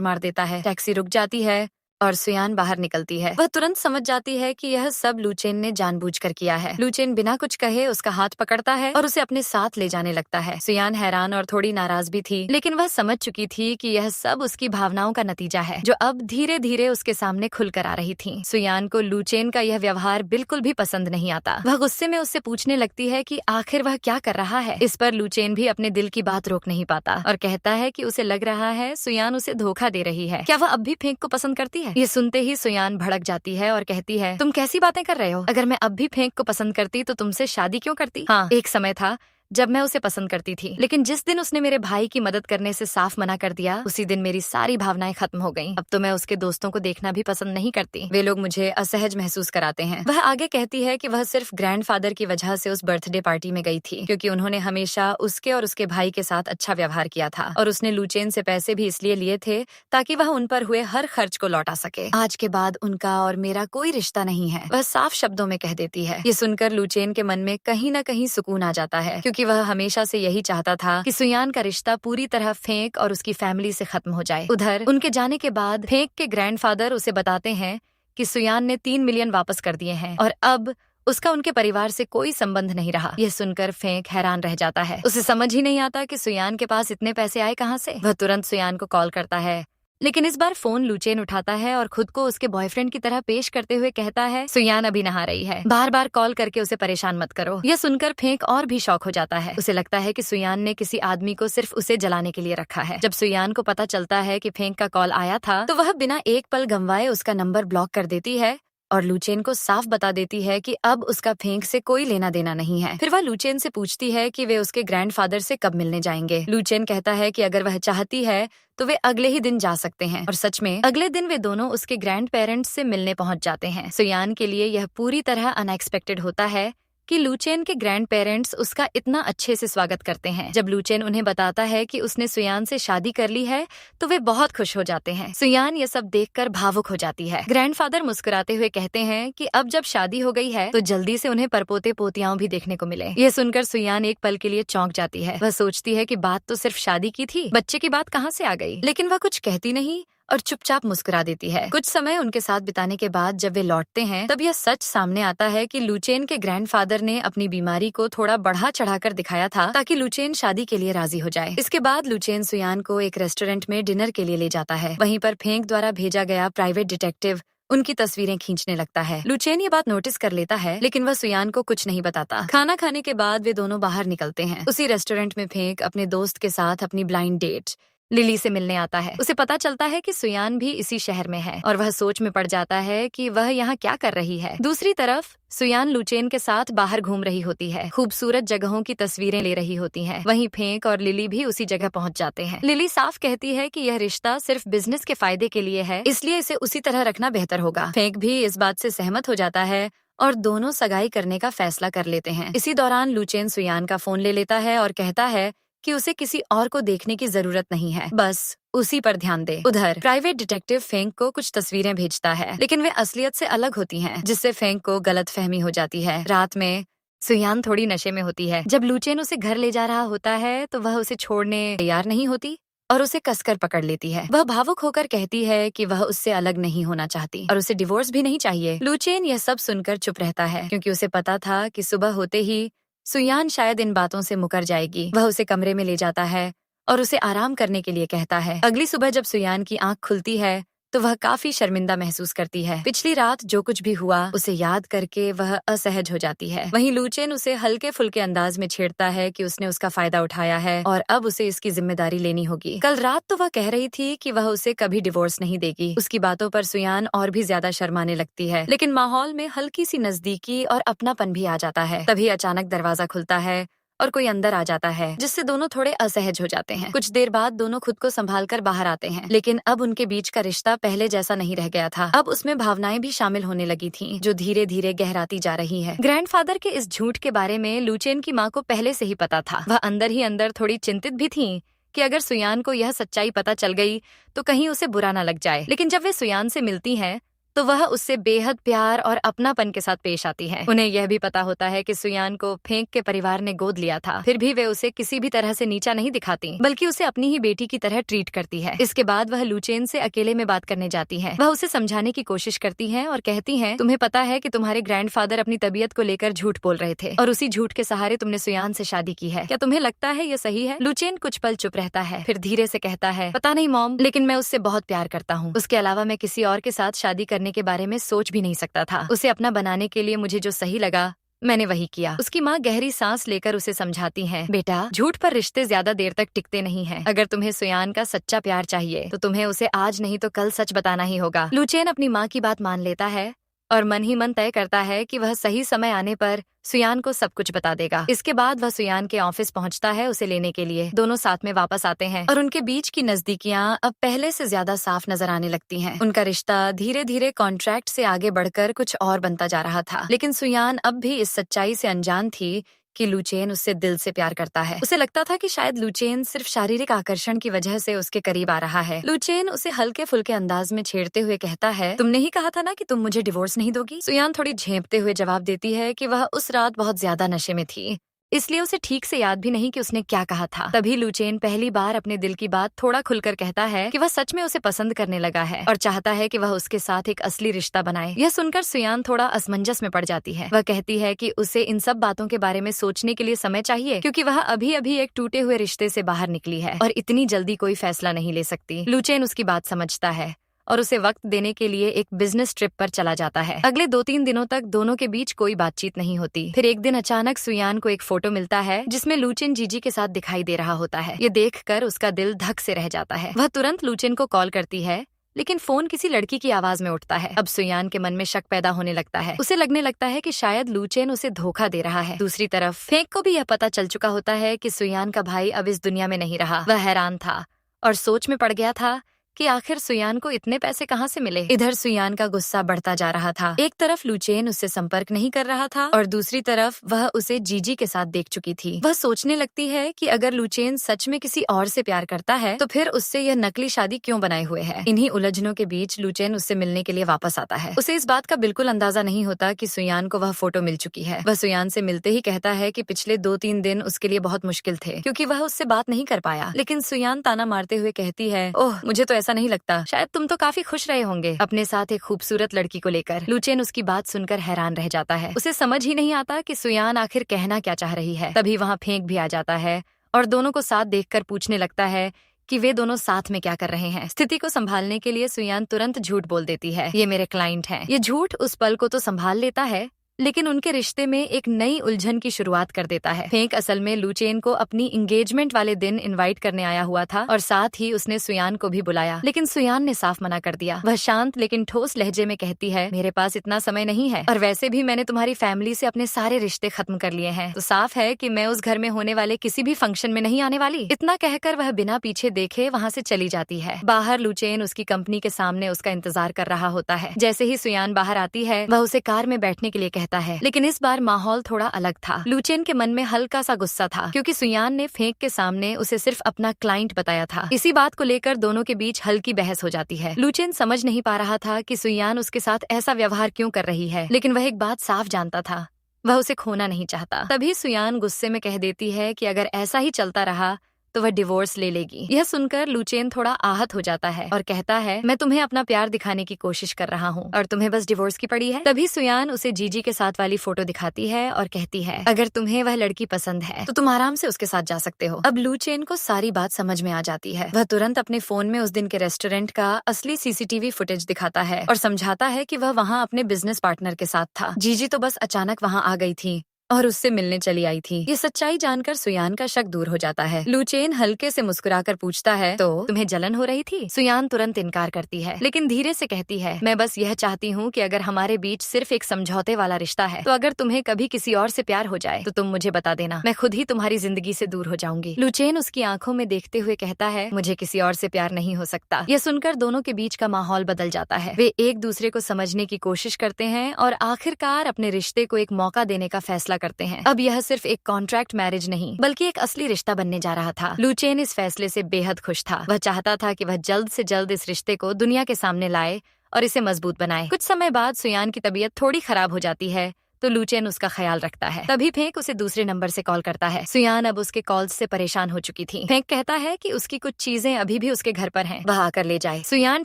मार देता है। टैक्सी रुक जाती है और सुयान बाहर निकलती है। वह तुरंत समझ जाती है कि यह सब लूचेन ने जानबूझकर किया है। लूचेन बिना कुछ कहे उसका हाथ पकड़ता है और उसे अपने साथ ले जाने लगता है। सुयान हैरान और थोड़ी नाराज भी थी, लेकिन वह समझ चुकी थी कि यह सब उसकी भावनाओं का नतीजा है, जो अब धीरे धीरे उसके सामने खुलकर आ रही थी। सुयान को लूचेन का यह व्यवहार बिल्कुल भी पसंद नहीं आता। वह गुस्से में उससे पूछने लगती है कि आखिर वह क्या कर रहा है। इस पर लूचेन भी अपने दिल की बात रोक नहीं पाता और कहता है कि उसे लग रहा है सुयान उसे धोखा दे रही है। क्या वह अब भी फेंक को पसंद करती है? ये सुनते ही सुयान भड़क जाती है और कहती है, तुम कैसी बातें कर रहे हो? अगर मैं अब भी फेंक को पसंद करती तो तुमसे शादी क्यों करती? हाँ, एक समय था जब मैं उसे पसंद करती थी, लेकिन जिस दिन उसने मेरे भाई की मदद करने से साफ मना कर दिया, उसी दिन मेरी सारी भावनाएं खत्म हो गईं। अब तो मैं उसके दोस्तों को देखना भी पसंद नहीं करती। वे लोग मुझे असहज महसूस कराते हैं। वह आगे कहती है कि वह सिर्फ ग्रैंडफादर की वजह से उस बर्थडे पार्टी में गई थी, क्योंकि उन्होंने हमेशा उसके और उसके भाई के साथ अच्छा व्यवहार किया था, और उसने लूचेन से पैसे भी इसलिए लिए थे ताकि वह उन पर हुए हर खर्च को लौटा सके। आज के बाद उनका और मेरा कोई रिश्ता नहीं है, वह साफ शब्दों में कह देती है। ये सुनकर लूचेन के मन में कहीं न कहीं सुकून आ जाता है, क्योंकि वह हमेशा से यही चाहता था कि सुयान का रिश्ता पूरी तरह फेंक और उसकी फैमिली से खत्म हो जाए। उधर उनके जाने के बाद फेंक के ग्रैंडफादर उसे बताते हैं कि सुयान ने 3 मिलियन वापस कर दिए हैं और अब उसका उनके परिवार से कोई संबंध नहीं रहा। यह सुनकर फेंक हैरान रह जाता है। उसे समझ ही नहीं आता कि सुयान के पास इतने पैसे आए कहाँ से। वह तुरंत सुयान को कॉल करता है, लेकिन इस बार फोन लूचेन उठाता है और खुद को उसके बॉयफ्रेंड की तरह पेश करते हुए कहता है, सुयान अभी नहा रही है, बार बार कॉल करके उसे परेशान मत करो। यह सुनकर फेंक और भी शॉक हो जाता है। उसे लगता है कि सुयान ने किसी आदमी को सिर्फ उसे जलाने के लिए रखा है। जब सुयान को पता चलता है कि फेंक का कॉल आया था, तो वह बिना एक पल गंवाए उसका नंबर ब्लॉक कर देती है और लूचेन को साफ बता देती है कि अब उसका फेंक से कोई लेना देना नहीं है। फिर वह लूचेन से पूछती है कि वे उसके ग्रैंडफादर से कब मिलने जाएंगे। लूचेन कहता है कि अगर वह चाहती है तो वे अगले ही दिन जा सकते हैं, और सच में अगले दिन वे दोनों उसके ग्रैंड पेरेंट्स से मिलने पहुंच जाते हैं। सुयान के लिए यह पूरी तरह अनएक्सपेक्टेड होता है कि लूचेन के ग्रैंड पेरेंट्स उसका इतना अच्छे से स्वागत करते हैं। जब लूचेन उन्हें बताता है कि उसने सुयान से शादी कर ली है, तो वे बहुत खुश हो जाते हैं। सुयान ये सब देखकर भावुक हो जाती है। ग्रैंडफादर मुस्कुराते हुए कहते हैं कि अब जब शादी हो गई है तो जल्दी से उन्हें परपोते पोतियां भी देखने को मिले। ये सुनकर सुयान एक पल के लिए चौंक जाती है। वह सोचती है कि बात तो सिर्फ शादी की थी, बच्चे की बात कहाँ से आ गई, लेकिन वह कुछ कहती नहीं और चुपचाप मुस्कुरा देती है। कुछ समय उनके साथ बिताने के बाद जब वे लौटते हैं, तब यह सच सामने आता है कि लूचेन के ग्रैंडफादर ने अपनी बीमारी को थोड़ा बढ़ा चढ़ाकर दिखाया था ताकि लूचेन शादी के लिए राजी हो जाए। इसके बाद लूचेन सुयान को एक रेस्टोरेंट में डिनर के लिए ले जाता है। वहीं पर फेंक द्वारा भेजा गया प्राइवेट डिटेक्टिव उनकी तस्वीरें खींचने लगता है। लूचेन ये बात नोटिस कर लेता है, लेकिन वह सुयान को कुछ नहीं बताता। खाना खाने के बाद वे दोनों बाहर निकलते हैं। उसी रेस्टोरेंट में फेंक अपने दोस्त के साथ अपनी ब्लाइंड डेट लिली से मिलने आता है। उसे पता चलता है कि सुयान भी इसी शहर में है और वह सोच में पड़ जाता है कि वह यहाँ क्या कर रही है। दूसरी तरफ सुयान लूचेन के साथ बाहर घूम रही होती है, खूबसूरत जगहों की तस्वीरें ले रही होती हैं। वहीं फेंक और लिली भी उसी जगह पहुँच जाते हैं। लिली साफ कहती है कि यह रिश्ता सिर्फ बिजनेस के फायदे के लिए है, इसलिए इसे उसी तरह रखना बेहतर होगा। फेंक भी इस बात से सहमत हो जाता है और दोनों सगाई करने का फैसला कर लेते हैं। इसी दौरान लूचेन सुयान का फोन ले लेता है और कहता है कि उसे किसी और को देखने की जरूरत नहीं है, बस उसी पर ध्यान दे। उधर प्राइवेट डिटेक्टिव फेंक को कुछ तस्वीरें भेजता है, लेकिन वे असलियत से अलग होती हैं, जिससे फेंक को गलतफहमी हो जाती है। रात में सुयान थोड़ी नशे में होती है। जब लूचेन उसे घर ले जा रहा होता है तो वह उसे छोड़ने तैयार नहीं होती और उसे कसकर पकड़ लेती है। वह भावुक होकर कहती है कि वह उससे अलग नहीं होना चाहती और उसे डिवोर्स भी नहीं चाहिए। लूचेन यह सब सुनकर चुप रहता है, क्योंकि उसे पता था कि सुबह होते ही सुयान शायद इन बातों से मुकर जाएगी। वह उसे कमरे में ले जाता है और उसे आराम करने के लिए कहता है। अगली सुबह जब सुयान की आंख खुलती है तो वह काफी शर्मिंदा महसूस करती है। पिछली रात जो कुछ भी हुआ उसे याद करके वह असहज हो जाती है। वहीं लूचेन उसे हल्के फुल्के अंदाज में छेड़ता है कि उसने उसका फायदा उठाया है और अब उसे इसकी जिम्मेदारी लेनी होगी। कल रात तो वह कह रही थी कि वह उसे कभी डिवोर्स नहीं देगी। उसकी बातों पर सुयान और भी ज्यादा शर्माने लगती है, लेकिन माहौल में हल्की सी नजदीकी और अपनापन भी आ जाता है। तभी अचानक दरवाजा खुलता है और कोई अंदर आ जाता है, जिससे दोनों थोड़े असहज हो जाते हैं। कुछ देर बाद दोनों खुद को संभाल कर बाहर आते हैं, लेकिन अब उनके बीच का रिश्ता पहले जैसा नहीं रह गया था। अब उसमें भावनाएं भी शामिल होने लगी थीं, जो धीरे धीरे गहराती जा रही है। ग्रैंडफादर के इस झूठ के बारे में लुचेन की माँ को पहले से ही पता था। वह अंदर ही अंदर थोड़ी चिंतित भी थी कि अगर सुयान को यह सच्चाई पता चल गई तो कहीं उसे बुरा न लग जाए। लेकिन जब वे सुयान से मिलती हैं तो वह उससे बेहद प्यार और अपनापन के साथ पेश आती है। उन्हें यह भी पता होता है कि सुयान को फेंक के परिवार ने गोद लिया था, फिर भी वे उसे किसी भी तरह से नीचा नहीं दिखाती, बल्कि उसे अपनी ही बेटी की तरह ट्रीट करती है। इसके बाद वह लुचेन से अकेले में बात करने जाती है। वह उसे समझाने की कोशिश करती है और कहती है, तुम्हें पता है कि तुम्हारे ग्रैंडफादर अपनी तबीयत को लेकर झूठ बोल रहे थे और उसी झूठ के सहारे तुमने सुयान से शादी की है। क्या तुम्हें लगता है ये सही है? लुचेन कुछ पल चुप रहता है, फिर धीरे से कहता है, पता नहीं मॉम, लेकिन मैं उससे बहुत प्यार करता हूँ। उसके अलावा मैं किसी और के साथ शादी करने के बारे में सोच भी नहीं सकता था। उसे अपना बनाने के लिए मुझे जो सही लगा मैंने वही किया। उसकी माँ गहरी सांस लेकर उसे समझाती है, बेटा, झूठ पर रिश्ते ज्यादा देर तक टिकते नहीं हैं। अगर तुम्हें सुयान का सच्चा प्यार चाहिए तो तुम्हें उसे आज नहीं तो कल सच बताना ही होगा। लुचेन अपनी माँ की बात मान लेता है और मन ही मन तय करता है कि वह सही समय आने पर सुयान को सब कुछ बता देगा। इसके बाद वह सुयान के ऑफिस पहुंचता है उसे लेने के लिए। दोनों साथ में वापस आते हैं और उनके बीच की नजदीकियां अब पहले से ज्यादा साफ नजर आने लगती हैं। उनका रिश्ता धीरे धीरे कॉन्ट्रैक्ट से आगे बढ़कर कुछ और बनता जा रहा था, लेकिन सुयान अब भी इस सच्चाई से अनजान थी कि लुचेन उससे दिल से प्यार करता है। उसे लगता था कि शायद लुचेन सिर्फ शारीरिक आकर्षण की वजह से उसके करीब आ रहा है। लुचेन उसे हल्के फुल्के अंदाज में छेड़ते हुए कहता है, तुमने ही कहा था ना कि तुम मुझे डिवोर्स नहीं दोगी। सुयान थोड़ी झेंपते हुए जवाब देती है कि वह उस रात बहुत ज्यादा नशे में थी, इसलिए उसे ठीक से याद भी नहीं कि उसने क्या कहा था। तभी लुचेन पहली बार अपने दिल की बात थोड़ा खुलकर कहता है कि वह सच में उसे पसंद करने लगा है और चाहता है कि वह उसके साथ एक असली रिश्ता बनाए। यह सुनकर सुयान थोड़ा असमंजस में पड़ जाती है। वह कहती है कि उसे इन सब बातों के बारे में सोचने के लिए समय चाहिए, क्योंकि वह अभी अभी एक टूटे हुए रिश्ते से बाहर निकली है और इतनी जल्दी कोई फैसला नहीं ले सकती। लुचेन उसकी बात समझता है और उसे वक्त देने के लिए एक बिजनेस ट्रिप पर चला जाता है। अगले 2-3 दिनों तक दोनों के बीच कोई बातचीत नहीं होती। फिर एक दिन अचानक सुयान को एक फोटो मिलता है जिसमें लुचेन जीजी के साथ दिखाई दे रहा होता है। ये देखकर उसका दिल धक से रह जाता है। वह तुरंत लुचेन को कॉल करती है, लेकिन फोन किसी लड़की की आवाज में उठता है। अब सुयान के मन में शक पैदा होने लगता है। उसे लगने लगता है कि शायद लुचेन उसे धोखा दे रहा है। दूसरी तरफ फेंक को भी यह पता चल चुका होता है कि सुयान का भाई अब इस दुनिया में नहीं रहा। वह हैरान था और सोच में पड़ गया था कि आखिर सुयान को इतने पैसे कहाँ से मिले। इधर सुयान का गुस्सा बढ़ता जा रहा था। एक तरफ लुचेन उससे संपर्क नहीं कर रहा था और दूसरी तरफ वह उसे जीजी के साथ देख चुकी थी। वह सोचने लगती है कि अगर लुचेन सच में किसी और से प्यार करता है तो फिर उससे यह नकली शादी क्यों बनाए हुए है। इन्हीं उलझनों के बीच लुचेन उससे मिलने के लिए वापस आता है। उसे इस बात का बिल्कुल अंदाजा नहीं होता कि सुयान को वह फोटो मिल चुकी है। वह सुयान से मिलते ही कहता है कि पिछले 2-3 दिन उसके लिए बहुत मुश्किल थे, क्योंकि वह उससे बात नहीं कर पाया। लेकिन सुयान ताना मारते हुए कहती है, ओह, मुझे तो ऐसा नहीं लगता, शायद तुम तो काफी खुश रहे होंगे अपने साथ एक खूबसूरत लड़की को लेकर। लुचेन उसकी बात सुनकर हैरान रह जाता है। उसे समझ ही नहीं आता कि सुयान आखिर कहना क्या चाह रही है। तभी वहाँ फेंक भी आ जाता है और दोनों को साथ देखकर पूछने लगता है कि वे दोनों साथ में क्या कर रहे हैं। स्थिति को संभालने के लिए सुयान तुरंत झूठ बोल देती है, ये मेरे क्लाइंट हैं। ये झूठ उस पल को तो संभाल लेता है, लेकिन उनके रिश्ते में एक नई उलझन की शुरुआत कर देता है। फेंक असल में लुचेन को अपनी एंगेजमेंट वाले दिन इनवाइट करने आया हुआ था और साथ ही उसने सुयान को भी बुलाया, लेकिन सुयान ने साफ मना कर दिया। वह शांत लेकिन ठोस लहजे में कहती है, मेरे पास इतना समय नहीं है और वैसे भी मैंने तुम्हारी फैमिली से अपने सारे रिश्ते खत्म कर लिए हैं, तो साफ है कि मैं उस घर में होने वाले किसी भी फंक्शन में नहीं आने वाली। इतना कहकर वह बिना पीछे देखे वहाँ से चली जाती है। बाहर लुचेन उसकी कंपनी के सामने उसका इंतजार कर रहा होता है। जैसे ही सुयान बाहर आती है वह उसे कार में बैठने के लिए कहता है, लेकिन इस बार माहौल थोड़ा अलग था। लुचेन के मन में हल्का सा गुस्सा था, क्योंकि सुयान ने फेंक के सामने उसे सिर्फ अपना क्लाइंट बताया था। इसी बात को लेकर दोनों के बीच हल्की बहस हो जाती है। लुचेन समझ नहीं पा रहा था कि सुयान उसके साथ ऐसा व्यवहार क्यों कर रही है, लेकिन वह एक बात साफ जानता था, वह उसे खोना नहीं चाहता। तभी सुयान गुस्से में कह देती है कि अगर ऐसा ही चलता रहा तो वह डिवोर्स ले लेगी। यह सुनकर लुचेन थोड़ा आहत हो जाता है और कहता है, मैं तुम्हें अपना प्यार दिखाने की कोशिश कर रहा हूँ और तुम्हें बस डिवोर्स की पड़ी है। तभी सुयान उसे जीजी के साथ वाली फोटो दिखाती है और कहती है, अगर तुम्हें वह लड़की पसंद है तो तुम आराम से उसके साथ जा सकते हो। अब लुचेन को सारी बात समझ में आ जाती है। वह तुरंत अपने फोन में उस दिन के रेस्टोरेंट का असली सीसीटीवी फुटेज दिखाता है और समझाता है कि वह वहाँ अपने बिजनेस पार्टनर के साथ था। जीजी तो बस अचानक वहाँ आ गई थी और उससे मिलने चली आई थी। ये सच्चाई जानकर सुयान का शक दूर हो जाता है। लूचेन हल्के से मुस्कुराकर पूछता है, तो तुम्हें जलन हो रही थी? सुयान तुरंत इनकार करती है, लेकिन धीरे से कहती है, मैं बस यह चाहती हूँ कि अगर हमारे बीच सिर्फ एक समझौते वाला रिश्ता है, तो अगर तुम्हें कभी किसी और से प्यार हो जाए तो तुम मुझे बता देना, मैं खुद ही तुम्हारी जिंदगी से दूर हो जाऊंगी। लूचेन उसकी आंखों में देखते हुए कहता है, मुझे किसी और से प्यार नहीं हो सकता। यह सुनकर दोनों के बीच का माहौल बदल जाता है। वे एक दूसरे को समझने की कोशिश करते हैं और आखिरकार अपने रिश्ते को एक मौका देने का फैसला करते हैं। अब यह सिर्फ एक कॉन्ट्रैक्ट मैरिज नहीं, बल्कि एक असली रिश्ता बनने जा रहा था। लूचेन इस फैसले से बेहद खुश था। वह चाहता था कि वह जल्द से जल्द इस रिश्ते को दुनिया के सामने लाए और इसे मजबूत बनाए। कुछ समय बाद सुयान की तबीयत थोड़ी खराब हो जाती है, तो लूचेन उसका ख्याल रखता है। तभी फेंक उसे दूसरे नंबर से कॉल करता है। सुयान अब उसके कॉल्स से परेशान हो चुकी थी। फेंक कहता है कि उसकी कुछ चीजें अभी भी उसके घर पर हैं, वह आकर ले जाए। सुयान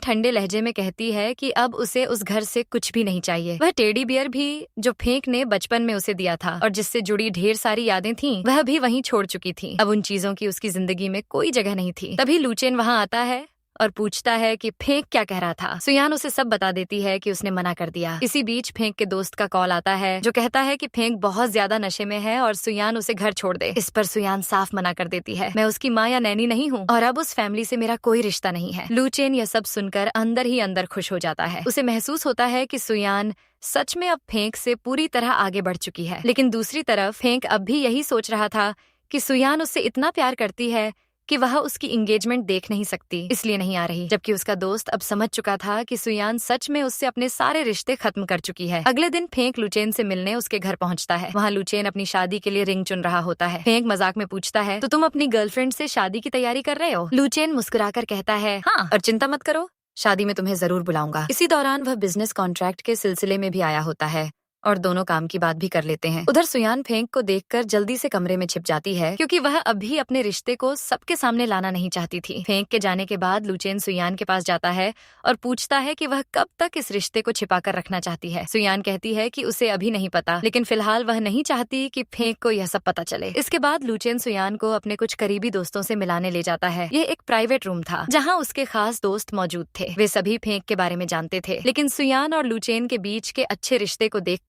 ठंडे लहजे में कहती है कि अब उसे उस घर से कुछ भी नहीं चाहिए। वह टेडी बियर भी जो फेंक ने बचपन में उसे दिया था और जिससे जुड़ी ढेर सारी यादें थीं, वह भी वहीं छोड़ चुकी थी। अब उन चीजों की उसकी जिंदगी में कोई जगह नहीं थी। तभी लूचेन वहाँ आता है और पूछता है कि फेंक क्या कह रहा था। सुयान उसे सब बता देती है कि उसने मना कर दिया। इसी बीच फेंक के दोस्त का कॉल आता है, जो कहता है कि फेंक बहुत ज्यादा नशे में है और सुयान उसे घर छोड़ दे। इस पर सुयान साफ मना कर देती है, मैं उसकी माँ या नैनी नहीं हूँ और अब उस फैमिली से मेरा कोई रिश्ता नहीं है। लूचेन यह सब सुनकर अंदर ही अंदर खुश हो जाता है। उसे महसूस होता है कि सुयान सच में अब फेंक से पूरी तरह आगे बढ़ चुकी है। लेकिन दूसरी तरफ फेंक अब भी यही सोच रहा था कि सुयान उससे इतना प्यार करती है कि वह उसकी एंगेजमेंट देख नहीं सकती, इसलिए नहीं आ रही। जबकि उसका दोस्त अब समझ चुका था कि सुयान सच में उससे अपने सारे रिश्ते खत्म कर चुकी है। अगले दिन फेंक लूचेन से मिलने उसके घर पहुंचता है। वहाँ लूचेन अपनी शादी के लिए रिंग चुन रहा होता है। फेंक मजाक में पूछता है, तो तुम अपनी गर्लफ्रेंड से शादी की तैयारी कर रहे हो? लूचेन मुस्कुराकर कहता है, हाँ, और चिंता मत करो, शादी में तुम्हें जरूर बुलाऊंगा। इसी दौरान वह बिजनेस कॉन्ट्रैक्ट के सिलसिले में भी आया होता है और दोनों काम की बात भी कर लेते हैं। उधर सुयान फेंक को देखकर जल्दी से कमरे में छिप जाती है, क्योंकि वह अभी अपने रिश्ते को सबके सामने लाना नहीं चाहती थी। फेंक के जाने के बाद लूचेन सुयान के पास जाता है और पूछता है कि वह कब तक इस रिश्ते को छिपा कर रखना चाहती है। सुयान कहती है कि उसे अभी नहीं पता, लेकिन फिलहाल वह नहीं चाहती कि फेंक को यह सब पता चले। इसके बाद लूचेन सुयान को अपने कुछ करीबी दोस्तों से मिलाने ले जाता है। यह एक प्राइवेट रूम था, जहाँ उसके खास दोस्त मौजूद थे। वे सभी फेंक के बारे में जानते थे, लेकिन सुयान और लूचेन के बीच के अच्छे रिश्ते को देखकर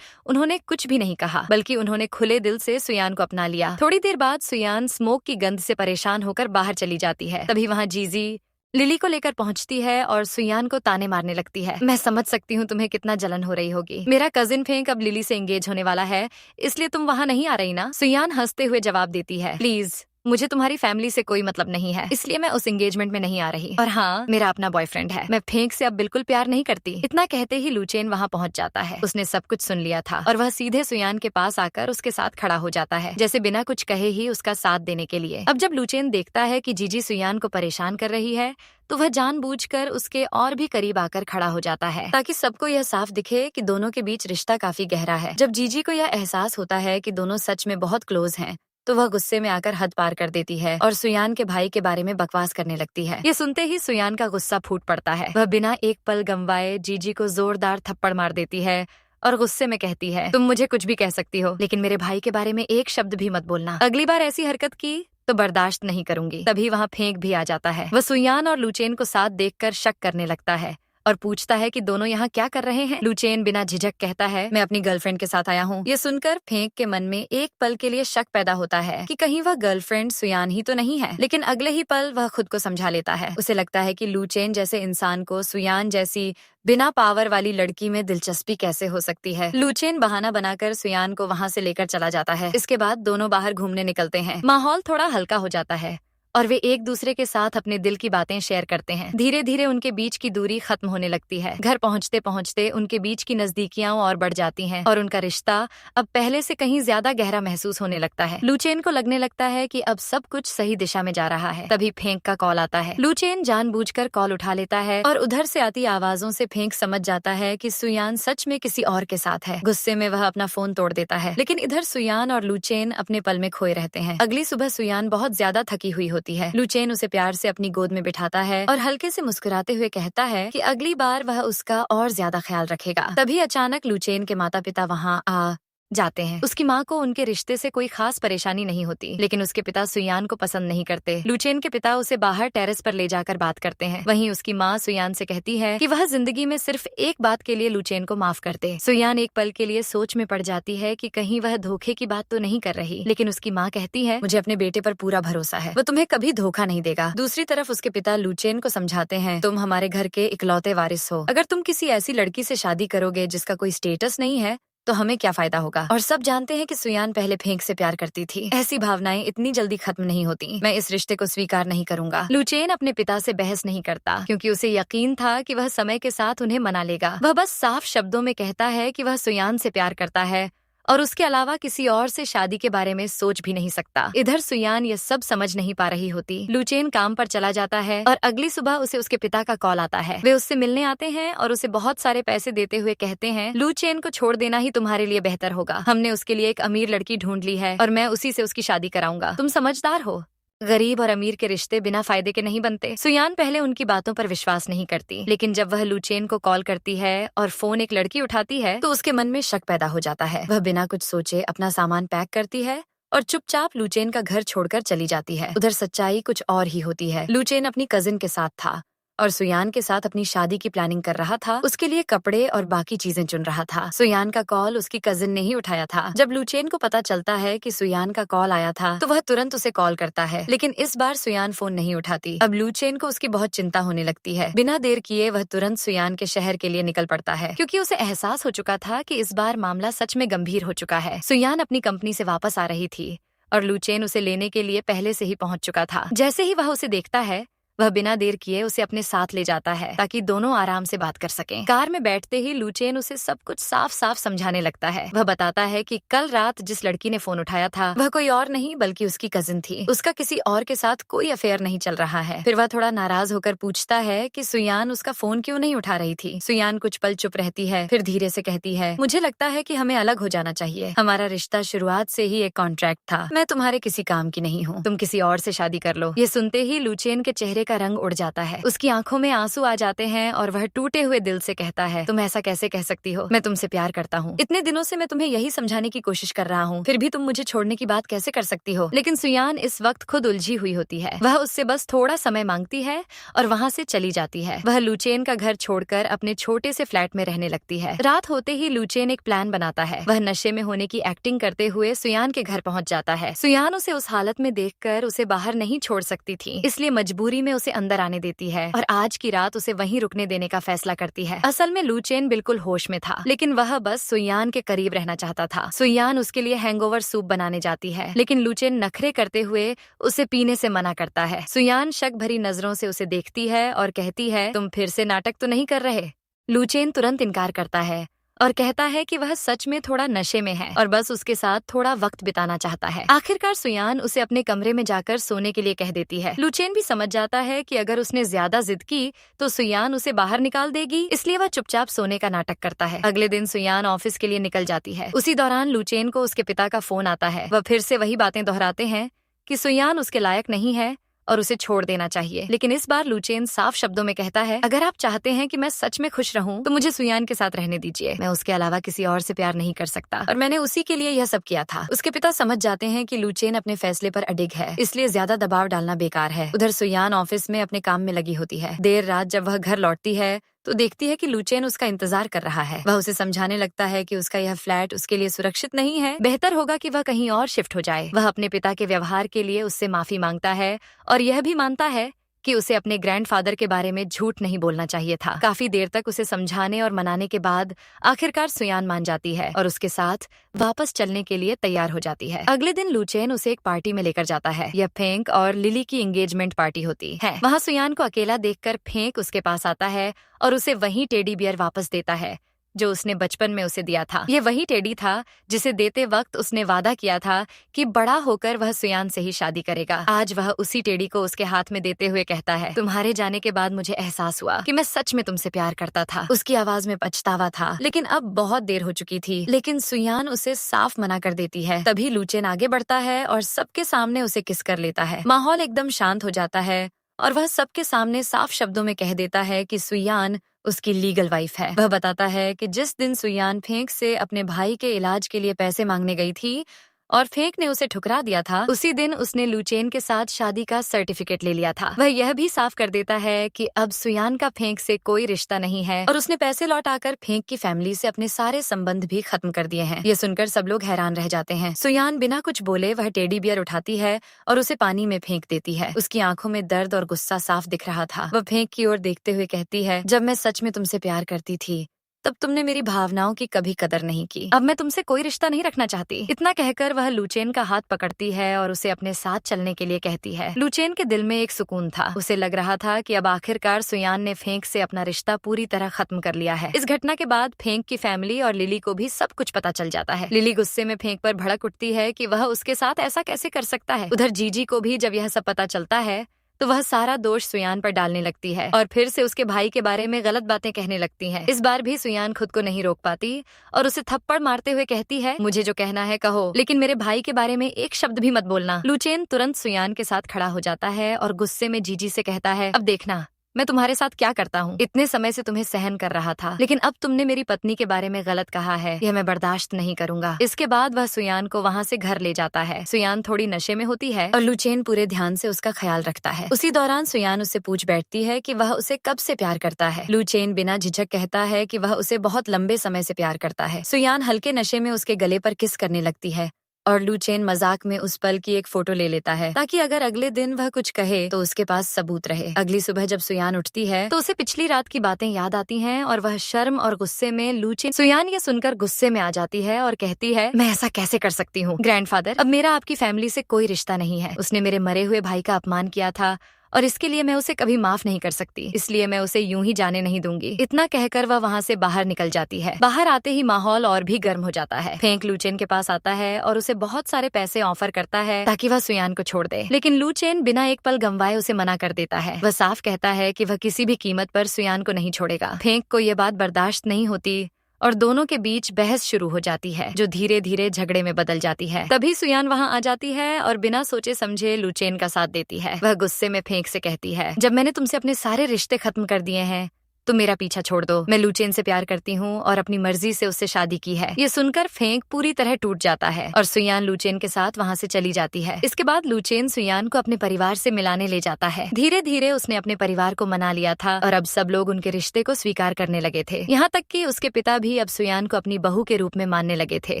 उन्होंने कुछ भी नहीं कहा, बल्कि उन्होंने खुले दिल से सुयान को अपना लिया। थोड़ी देर बाद सुयान स्मोक की गंध से परेशान होकर बाहर चली जाती है। तभी वहाँ जीजी लिली को लेकर पहुंचती है और सुयान को ताने मारने लगती है। मैं समझ सकती हूँ तुम्हें कितना जलन हो रही होगी। मेरा कजिन फेंक अब लिली से एंगेज होने वाला है, इसलिए तुम वहाँ नहीं आ रही ना? सुयान हंसते हुए जवाब देती है, प्लीज, मुझे तुम्हारी फैमिली से कोई मतलब नहीं है, इसलिए मैं उस एंगेजमेंट में नहीं आ रही। और हाँ, मेरा अपना बॉयफ्रेंड है, मैं फेंक से अब बिल्कुल प्यार नहीं करती। इतना कहते ही लूचेन वहाँ पहुँच जाता है। उसने सब कुछ सुन लिया था और वह सीधे सुयान के पास आकर उसके साथ खड़ा हो जाता है, जैसे बिना कुछ कहे ही उसका साथ देने के लिए। अब जब लूचेन देखता है कि जीजी सुयान को परेशान कर रही है, तो वह जानबूझकर उसके और भी करीब आकर खड़ा हो जाता है, ताकि सबको यह साफ दिखे कि दोनों के बीच रिश्ता काफी गहरा है। जब जीजी को यह एहसास होता है कि दोनों सच में बहुत क्लोज हैं, तो वह गुस्से में आकर हद पार कर देती है और सुयान के भाई के बारे में बकवास करने लगती है। ये सुनते ही सुयान का गुस्सा फूट पड़ता है। वह बिना एक पल गंवाए जीजी को जोरदार थप्पड़ मार देती है और गुस्से में कहती है, तुम मुझे कुछ भी कह सकती हो, लेकिन मेरे भाई के बारे में एक शब्द भी मत बोलना। अगली बार ऐसी हरकत की तो बर्दाश्त नहीं करूंगी। तभी वहाँ फेंक भी आ जाता है। वह सुयान और लूचेन को साथ देखकर शक करने लगता है और पूछता है कि दोनों यहाँ क्या कर रहे हैं। लूचेन बिना झिझक कहता है, मैं अपनी गर्लफ्रेंड के साथ आया हूँ। ये सुनकर फेंक के मन में एक पल के लिए शक पैदा होता है कि कहीं वह गर्लफ्रेंड सुयान ही तो नहीं है, लेकिन अगले ही पल वह खुद को समझा लेता है। उसे लगता है कि लूचेन जैसे इंसान को सुयान जैसी बिना पावर वाली लड़की में दिलचस्पी कैसे हो सकती है। लूचेन बहाना बनाकर सुयान को वहाँ से लेकर चला जाता है। इसके बाद दोनों बाहर घूमने निकलते हैं। माहौल थोड़ा हल्का हो जाता है और वे एक दूसरे के साथ अपने दिल की बातें शेयर करते हैं। धीरे धीरे उनके बीच की दूरी खत्म होने लगती है। घर पहुंचते पहुंचते उनके बीच की नजदीकियां और बढ़ जाती हैं और उनका रिश्ता अब पहले से कहीं ज्यादा गहरा महसूस होने लगता है। लूचेन को लगने लगता है कि अब सब कुछ सही दिशा में जा रहा है। तभी फेंक का कॉल आता है। लूचेन जानबूझकर कॉल उठा लेता है और उधर से आती आवाजों से फेंक समझ जाता है कि सुयान सच में किसी और के साथ है। गुस्से में वह अपना फोन तोड़ देता है, लेकिन इधर सुयान और लूचेन अपने पल में खोए रहते हैं। अगली सुबह सुयान बहुत ज्यादा थकी हुई होती है। लूचेन उसे प्यार से अपनी गोद में बिठाता है और हल्के से मुस्कुराते हुए कहता है कि अगली बार वह उसका और ज्यादा ख्याल रखेगा। तभी अचानक लूचेन के माता पिता वहाँ आ जाते हैं। उसकी माँ को उनके रिश्ते से कोई खास परेशानी नहीं होती, लेकिन उसके पिता सुयान को पसंद नहीं करते। लुचेन के पिता उसे बाहर टेरेस पर ले जाकर बात करते हैं। वहीं उसकी माँ सुयान से कहती है कि वह जिंदगी में सिर्फ एक बात के लिए लुचेन को माफ कर दे। सुयान एक पल के लिए सोच में पड़ जाती है कि कहीं वह धोखे की बात तो नहीं कर रही, लेकिन उसकी माँ कहती है, मुझे अपने बेटे पर पूरा भरोसा है, वो तुम्हें कभी धोखा नहीं देगा। दूसरी तरफ उसके पिता लुचेन को समझाते हैं, तुम हमारे घर के इकलौते वारिस हो, अगर तुम किसी ऐसी लड़की से शादी करोगे जिसका कोई स्टेटस नहीं है तो हमें क्या फायदा होगा। और सब जानते हैं कि सुयान पहले फेंक से प्यार करती थी। ऐसी भावनाएं इतनी जल्दी खत्म नहीं होती। मैं इस रिश्ते को स्वीकार नहीं करूंगा। लुचेन अपने पिता से बहस नहीं करता, क्योंकि उसे यकीन था कि वह समय के साथ उन्हें मना लेगा। वह बस साफ शब्दों में कहता है कि वह सुयान से प्यार करता है और उसके अलावा किसी और से शादी के बारे में सोच भी नहीं सकता। इधर सुयान ये सब समझ नहीं पा रही होती। लुचेन काम पर चला जाता है और अगली सुबह उसे उसके पिता का कॉल आता है। वे उससे मिलने आते हैं और उसे बहुत सारे पैसे देते हुए कहते हैं, लुचेन को छोड़ देना ही तुम्हारे लिए बेहतर होगा। हमने उसके लिए एक अमीर लड़की ढूंढ ली है और मैं उसी से उसकी शादी कराऊंगा। तुम समझदार हो, गरीब और अमीर के रिश्ते बिना फायदे के नहीं बनते। सुयान पहले उनकी बातों पर विश्वास नहीं करती, लेकिन जब वह लुचेन को कॉल करती है और फोन एक लड़की उठाती है तो उसके मन में शक पैदा हो जाता है। वह बिना कुछ सोचे अपना सामान पैक करती है और चुपचाप लुचेन का घर छोड़कर चली जाती है। उधर सच्चाई कुछ और ही होती है। लुचेन अपनी कजिन के साथ था और सुयान के साथ अपनी शादी की प्लानिंग कर रहा था। उसके लिए कपड़े और बाकी चीजें चुन रहा था। सुयान का कॉल उसकी कजिन ने ही उठाया था। जब लुचेन को पता चलता है कि सुयान का कॉल आया था तो वह तुरंत उसे कॉल करता है, लेकिन इस बार सुयान फोन नहीं उठाती। अब लुचेन को उसकी बहुत चिंता होने लगती है। बिना देर किए वह तुरंत सुयान के शहर के लिए निकल पड़ता है, क्योंकि उसे एहसास हो चुका था कि इस बार मामला सच में गंभीर हो चुका है। सुयान अपनी कंपनी से वापस आ रही थी और लुचेन उसे लेने के लिए पहले से ही पहुंच चुका था। जैसे ही वह उसे देखता है, वह बिना देर किए उसे अपने साथ ले जाता है ताकि दोनों आराम से बात कर सकें। कार में बैठते ही लुचेन उसे सब कुछ साफ साफ समझाने लगता है। वह बताता है कि कल रात जिस लड़की ने फोन उठाया था वह कोई और नहीं बल्कि उसकी कजिन थी। उसका किसी और के साथ कोई अफेयर नहीं चल रहा है। फिर वह थोड़ा नाराज होकर पूछता है कि सुयान उसका फोन क्यों नहीं उठा रही थी। सुयान कुछ पल चुप रहती है, फिर धीरे से कहती है, मुझे लगता है कि हमें अलग हो जाना चाहिए। हमारा रिश्ता शुरुआत से ही एक कॉन्ट्रैक्ट था। मैं तुम्हारे किसी काम की नहीं हूँ, तुम किसी और से शादी कर लो। ये सुनते ही लुचेन के चेहरे का रंग उड़ जाता है। उसकी आंखों में आंसू आ जाते हैं और वह टूटे हुए दिल से कहता है, तुम ऐसा कैसे कह सकती हो? मैं तुमसे प्यार करता हूँ। इतने दिनों से मैं तुम्हें यही समझाने की कोशिश कर रहा हूँ, फिर भी तुम मुझे छोड़ने की बात कैसे कर सकती हो? लेकिन सुयान इस वक्त खुद उलझी हुई होती है। वह उससे बस थोड़ा समय मांगती है और वहाँ से चली जाती है। वह लुचेन का घर छोड़कर अपने छोटे से फ्लैट में रहने लगती है। रात होते ही लुचेन एक प्लान बनाता है। वह नशे में होने की एक्टिंग करते हुए सुयान के घर पहुँच जाता है। सुयान उसे उस हालत में देखकर उसे बाहर नहीं छोड़ सकती थी, इसलिए मजबूरी में उसे अंदर आने देती है और आज की रात उसे वहीं रुकने देने का फैसला करती है। असल में लुचेन बिल्कुल होश में था, लेकिन वह बस सुयान के करीब रहना चाहता था। सुयान उसके लिए हैंगओवर सूप बनाने जाती है, लेकिन लुचेन नखरे करते हुए उसे पीने से मना करता है। सुयान शक भरी नजरों से उसे देखती है और कहती है, तुम फिर से नाटक तो नहीं कर रहे? लुचेन तुरंत इनकार करता है और कहता है कि वह सच में थोड़ा नशे में है और बस उसके साथ थोड़ा वक्त बिताना चाहता है। आखिरकार सुयान उसे अपने कमरे में जाकर सोने के लिए कह देती है। लुचेन भी समझ जाता है कि अगर उसने ज्यादा जिद की तो सुयान उसे बाहर निकाल देगी, इसलिए वह चुपचाप सोने का नाटक करता है। अगले दिन सुयान ऑफिस के लिए निकल जाती है। उसी दौरान लुचेन को उसके पिता का फोन आता है। वह फिर से वही बातें दोहराते हैं कि सुयान उसके लायक नहीं है और उसे छोड़ देना चाहिए, लेकिन इस बार लुचेन साफ शब्दों में कहता है, अगर आप चाहते हैं कि मैं सच में खुश रहूं तो मुझे सुयान के साथ रहने दीजिए। मैं उसके अलावा किसी और से प्यार नहीं कर सकता और मैंने उसी के लिए यह सब किया था। उसके पिता समझ जाते हैं कि लुचेन अपने फैसले पर अडिग है, इसलिए ज्यादा दबाव डालना बेकार है। उधर सुयान ऑफिस में अपने काम में लगी होती है। देर रात जब वह घर लौटती है तो देखती है कि लुचेन उसका इंतजार कर रहा है। वह उसे समझाने लगता है कि उसका यह फ्लैट उसके लिए सुरक्षित नहीं है, बेहतर होगा कि वह कहीं और शिफ्ट हो जाए। वह अपने पिता के व्यवहार के लिए उससे माफी मांगता है और यह भी मानता है कि उसे अपने ग्रैंडफादर के बारे में झूठ नहीं बोलना चाहिए था। काफी देर तक उसे समझाने और मनाने के बाद आखिरकार सुयान मान जाती है और उसके साथ वापस चलने के लिए तैयार हो जाती है। अगले दिन लुचेन उसे एक पार्टी में लेकर जाता है। यह फेंक और लिली की एंगेजमेंट पार्टी होती है। वहाँ सुयान को अकेला देखकर फेंक उसके पास आता है और उसे वही टेडी बियर वापस देता है जो उसने बचपन में उसे दिया था। ये वही टेडी था जिसे देते वक्त उसने वादा किया था कि बड़ा होकर वह सुयान से ही शादी करेगा। आज वह उसी टेडी को उसके हाथ में देते हुए कहता है, तुम्हारे जाने के बाद मुझे एहसास हुआ कि मैं सच में तुमसे प्यार करता था। उसकी आवाज में पछतावा था, लेकिन अब बहुत देर हो चुकी थी। लेकिन सुयान उसे साफ मना कर देती है। तभी लुचेन आगे बढ़ता है और सबके सामने उसे किस कर लेता है। माहौल एकदम शांत हो जाता है और वह सबके सामने साफ शब्दों में कह देता है कि सुयान उसकी लीगल वाइफ है। वह बताता है कि जिस दिन सुयान फेंक से अपने भाई के इलाज के लिए पैसे मांगने गई थी और फेंक ने उसे ठुकरा दिया था, उसी दिन उसने लूचेन के साथ शादी का सर्टिफिकेट ले लिया था। वह यह भी साफ कर देता है कि अब सुयान का फेंक से कोई रिश्ता नहीं है और उसने पैसे लौटाकर फेंक की फैमिली से अपने सारे संबंध भी खत्म कर दिए हैं। ये सुनकर सब लोग हैरान रह जाते हैं। सुयान बिना कुछ बोले वह टेडी बियर उठाती है और उसे पानी में फेंक देती है। उसकी आंखों में दर्द और गुस्सा साफ दिख रहा था। वह फेंक की ओर देखते हुए कहती है, जब मैं सच में तुमसे प्यार करती थी तब तुमने मेरी भावनाओं की कभी कदर नहीं की। अब मैं तुमसे कोई रिश्ता नहीं रखना चाहती। इतना कहकर वह लूचेन का हाथ पकड़ती है और उसे अपने साथ चलने के लिए कहती है। लूचेन के दिल में एक सुकून था। उसे लग रहा था कि अब आखिरकार सुयान ने फेंक से अपना रिश्ता पूरी तरह खत्म कर लिया है। इस घटना के बाद फेंक की फैमिली और लिली को भी सब कुछ पता चल जाता है। लिली गुस्से में फेंक पर भड़क उठती है कि वह उसके साथ ऐसा कैसे कर सकता है। उधर जीजी को भी जब यह सब पता चलता है तो वह सारा दोष सुयान पर डालने लगती है और फिर से उसके भाई के बारे में गलत बातें कहने लगती हैं। इस बार भी सुयान खुद को नहीं रोक पाती और उसे थप्पड़ मारते हुए कहती है, मुझे जो कहना है कहो, लेकिन मेरे भाई के बारे में एक शब्द भी मत बोलना। लूचेन तुरंत सुयान के साथ खड़ा हो जाता है और गुस्से में जीजी से कहता है, अब देखना मैं तुम्हारे साथ क्या करता हूँ। इतने समय से तुम्हें सहन कर रहा था, लेकिन अब तुमने मेरी पत्नी के बारे में गलत कहा है, यह मैं बर्दाश्त नहीं करूंगा। इसके बाद वह सुयान को वहाँ से घर ले जाता है। सुयान थोड़ी नशे में होती है और लूचेन पूरे ध्यान से उसका ख्याल रखता है। उसी दौरान सुयान उससे पूछ बैठती है कि वह उसे कब से प्यार करता है। लूचेन बिना झिझक कहता है कि वह उसे बहुत लंबे समय से प्यार करता है। सुयान हल्के नशे में उसके गले पर किस करने लगती है और लूचेन मजाक में उस पल की एक फोटो ले लेता है ताकि अगर अगले दिन वह कुछ कहे तो उसके पास सबूत रहे। अगली सुबह जब सुयान उठती है तो उसे पिछली रात की बातें याद आती हैं और वह शर्म और गुस्से में लूचेन सुयान ये सुनकर गुस्से में आ जाती है और कहती है, मैं ऐसा कैसे कर सकती हूँ ग्रैंडफादर, अब मेरा आपकी फैमिली से कोई रिश्ता नहीं है। उसने मेरे मरे हुए भाई का अपमान किया था और इसके लिए मैं उसे कभी माफ नहीं कर सकती, इसलिए मैं उसे यूं ही जाने नहीं दूंगी। इतना कहकर वह वहाँ से बाहर निकल जाती है। बाहर आते ही माहौल और भी गर्म हो जाता है। फेंक लूचेन के पास आता है और उसे बहुत सारे पैसे ऑफर करता है ताकि वह सुयान को छोड़ दे, लेकिन लूचेन बिना एक पल गंवाए उसे मना कर देता है। वह साफ कहता है कि वह किसी भी कीमत पर सुयान को नहीं छोड़ेगा। फेंक को यह बात बर्दाश्त नहीं होती और दोनों के बीच बहस शुरू हो जाती है जो धीरे धीरे झगड़े में बदल जाती है। तभी सुयान वहां आ जाती है और बिना सोचे समझे लूचेन का साथ देती है। वह गुस्से में फेंक से कहती है, जब मैंने तुमसे अपने सारे रिश्ते खत्म कर दिए हैं तो मेरा पीछा छोड़ दो। मैं लूचेन से प्यार करती हूँ और अपनी मर्जी से उससे शादी की है। ये सुनकर फेंक पूरी तरह टूट जाता है और सुयान लूचेन के साथ वहाँ से चली जाती है। इसके बाद लूचेन सुयान को अपने परिवार से मिलाने ले जाता है। धीरे धीरे उसने अपने परिवार को मना लिया था और अब सब लोग उनके रिश्ते को स्वीकार करने लगे थे। यहाँ तक कि उसके पिता भी अब सुयान को अपनी बहू के रूप में मानने लगे थे।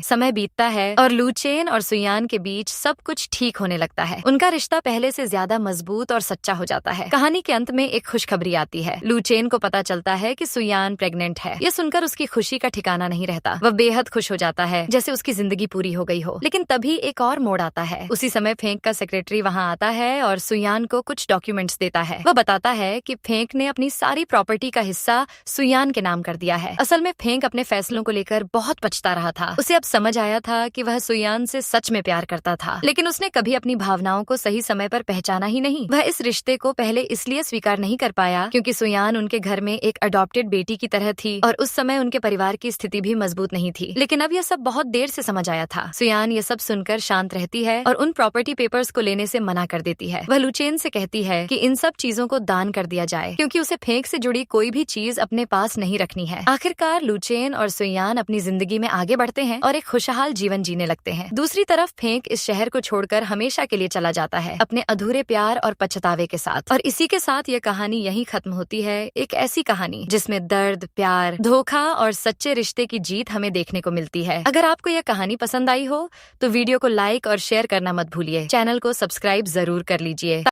समय बीतता है और लूचेन और सुयान के बीच सब कुछ ठीक होने लगता है। उनका रिश्ता पहले से ज्यादा मजबूत और सच्चा हो जाता है। कहानी के अंत में एक खुशखबरी आती है। लूचेन को पता चलता है कि सुयान प्रेग्नेंट है। ये सुनकर उसकी खुशी का ठिकाना नहीं रहता। वह बेहद खुश हो जाता है जैसे उसकी जिंदगी पूरी हो गई हो। लेकिन तभी एक और मोड़ आता है। उसी समय फेंक का सेक्रेटरी वहाँ आता है और सुयान को कुछ डॉक्यूमेंट्स देता है। वह बताता है कि फेंक ने अपनी सारी प्रॉपर्टी का हिस्सा सुयान के नाम कर दिया है। असल में फेंक अपने फैसलों को लेकर बहुत पछता रहा था। उसे अब समझ आया था कि वह सुयान से सच में प्यार करता था, लेकिन उसने कभी अपनी भावनाओं को सही समय पर पहचाना ही नहीं। वह इस रिश्ते को पहले इसलिए स्वीकार नहीं कर पाया क्योंकि सुयान उनके घर में एक अडॉप्टेड बेटी की तरह थी और उस समय उनके परिवार की स्थिति भी मजबूत नहीं थी। लेकिन अब यह सब बहुत देर से समझ आया था। सुयान ये सब सुनकर शांत रहती है और उन प्रॉपर्टी पेपर्स को लेने से मना कर देती है। वह लूचेन से कहती है कि इन सब चीजों को दान कर दिया जाए क्योंकि उसे फेंक से जुड़ी कोई भी चीज अपने पास नहीं रखनी है। आखिरकार लूचेन और सुयान अपनी जिंदगी में आगे बढ़ते हैं और एक खुशहाल जीवन जीने लगते हैं। दूसरी तरफ फेंक इस शहर को छोड़कर हमेशा के लिए चला जाता है अपने अधूरे प्यार और पछतावे के साथ। और इसी के साथ यह कहानी यहीं खत्म होती है। एक ऐसी कहानी जिसमें दर्द, प्यार, धोखा और सच्चे रिश्ते की जीत हमें देखने को मिलती है। अगर आपको यह कहानी पसंद आई हो तो वीडियो को लाइक और शेयर करना मत भूलिए। चैनल को सब्सक्राइब जरूर कर लीजिए।